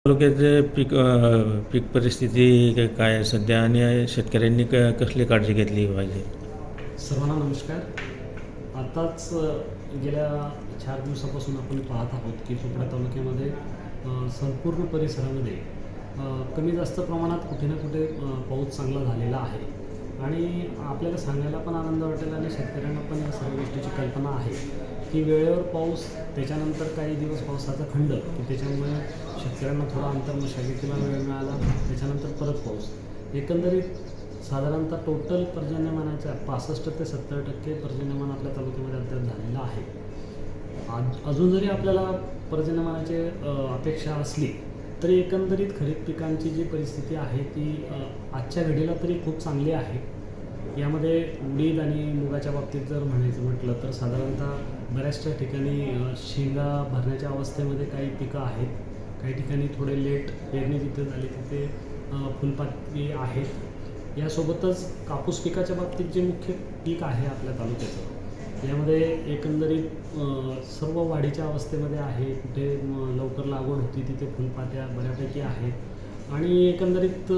तालुक्याचे पीक परिस्थिती काय आहे सध्या आणि शेतकऱ्यांनी कसली काळजी घेतली पाहिजे? सर्वांना नमस्कार. आताच गेल्या 4 दिवसापासून आपण पाहत आहोत की चोपडा तालुक्यामध्ये संपूर्ण परिसरामध्ये कमी जास्त प्रमाणात कुठे ना कुठे पाऊस चांगला झालेला आहे आणि आपल्याला सांगायला पण आनंद वाटेल आणि शेतकऱ्यांना पण या सर्व गोष्टीची कल्पना आहे की वेळेवर पाऊस, त्याच्यानंतर काही दिवस पावसाचा खंड की त्याच्यामुळे शेतकऱ्यांना थोडा अंतर्मशागतीला वेळ मिळाला, त्याच्यानंतर परत पाऊस. एकंदरीत साधारणतः टोटल पर्जन्यमानाच्या 65 ते 70% पर्जन्यमान आपल्या तालुक्यामध्ये अद्याप झालेलं आहे. अजून जरी आपल्याला पर्जन्यमानाची अपेक्षा असली तरी एकंदरीत खरीप पिकांची जी परिस्थिती आहे ती आजच्या घडीला तरी खूप चांगली आहे. यामध्ये उडीद आणि मुगाच्या बाबतीत जर म्हणायचं म्हटलं तर साधारणतः बऱ्याचशा ठिकाणी शेंगा भरण्याच्या अवस्थेमध्ये काही पिकं आहेत, काही ठिकाणी थोडे लेट पेरणी जिथे झाली तिथे फुलपाती आहेत. यासोबतच कापूस पिकाच्या बाबतीत जे मुख्य पीक आहे आपल्या तालुक्याचं, यामध्ये एकंदरीत सर्व वाढीच्या अवस्थेमध्ये आहे. कुठे लवकर लागवड होती तिथे फुलपात्या बऱ्यापैकी आहेत आणि एकंदरीत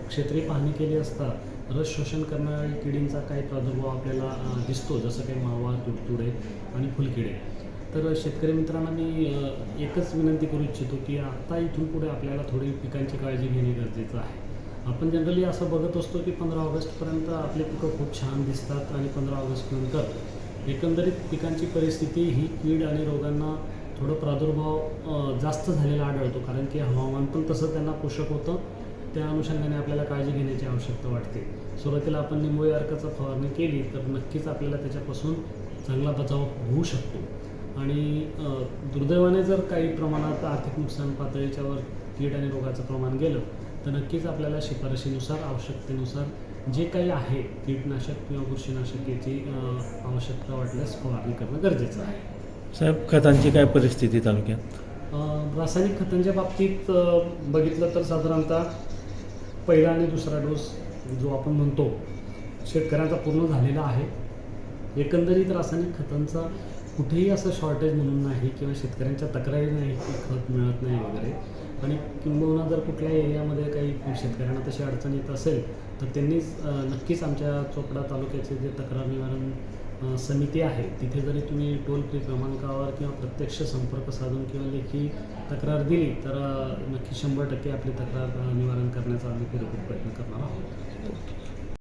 क्षेत्रीय पाहणी केली असता रस शोषण करणाऱ्या किडींचा काही प्रादुर्भाव आपल्याला दिसतो, जसं काही मावा, तुडतुडे आणि फुलकिडे. तर शेतकरी मित्रांना मी एकच विनंती करू इच्छितो की आत्ता इथून पुढे आपल्याला थोडी पिकांची काळजी घेणे गरजेचं आहे. आपण असं बघत असतो की 15 ऑगस्टपर्यंत आपले पिकं खूप छान दिसतात आणि 15 ऑगस्टनंतर एकंदरीत पिकांची परिस्थिती ही कीड आणि रोगांना थोडं प्रादुर्भाव जास्त झालेला आढळतो, कारण की हवामान पण तसं त्यांना पोषक होतं. त्या अनुषंगाने आपल्याला काळजी घेण्याची आवश्यकता वाटते. सुरुवातीला आपण निंबोळी अर्काचा फवारणी केली तर नक्कीच आपल्याला त्याच्यापासून चांगला बचाव होऊ शकतो आणि दुर्दैवाने जर काही प्रमाणात आर्थिक नुकसान पातळीच्यावर कीड आणि रोगाचं प्रमाण गेलं तर नक्कीच आपल्याला शिफारशीनुसार, आवश्यकतेनुसार जे काही आहे कीटनाशक किंवा बुरशीनाशक याची आवश्यकता वाटल्यास फवारणी करणं गरजेचं आहे. साहेब, खतांची काय परिस्थिती तालुक्यात? रासायनिक खतांच्या बाबतीत बघितलं तर साधारणतः पहिला आणि दुसरा डोस जो आपण म्हणतो शेतकऱ्यांचा पूर्ण झालेला आहे. एकंदरीत रासायनिक खतांचा कुठेही असं शॉर्टेज म्हणून नाही किंवा शेतकऱ्यांच्या तक्रारी नाही की खत मिळत नाही वगैरे. आणि किंबहुना जर कुठल्या एरियामध्ये काही शेतकऱ्यांना तशी अडचण येत असेल तर त्यांनीच नक्कीच आमच्या चोपडा तालुक्याचे जे तक्रार निवारण समिती आहे तिथे जरी तुम्ही टोल फ्री क्रमांकावर किंवा प्रत्यक्ष संपर्क साधून किंवा लेखी तक्रार दिली तर नक्की 100% आपली तक्रार निवारण करण्याचा आम्ही पुरेपूर प्रयत्न करणार आहोत.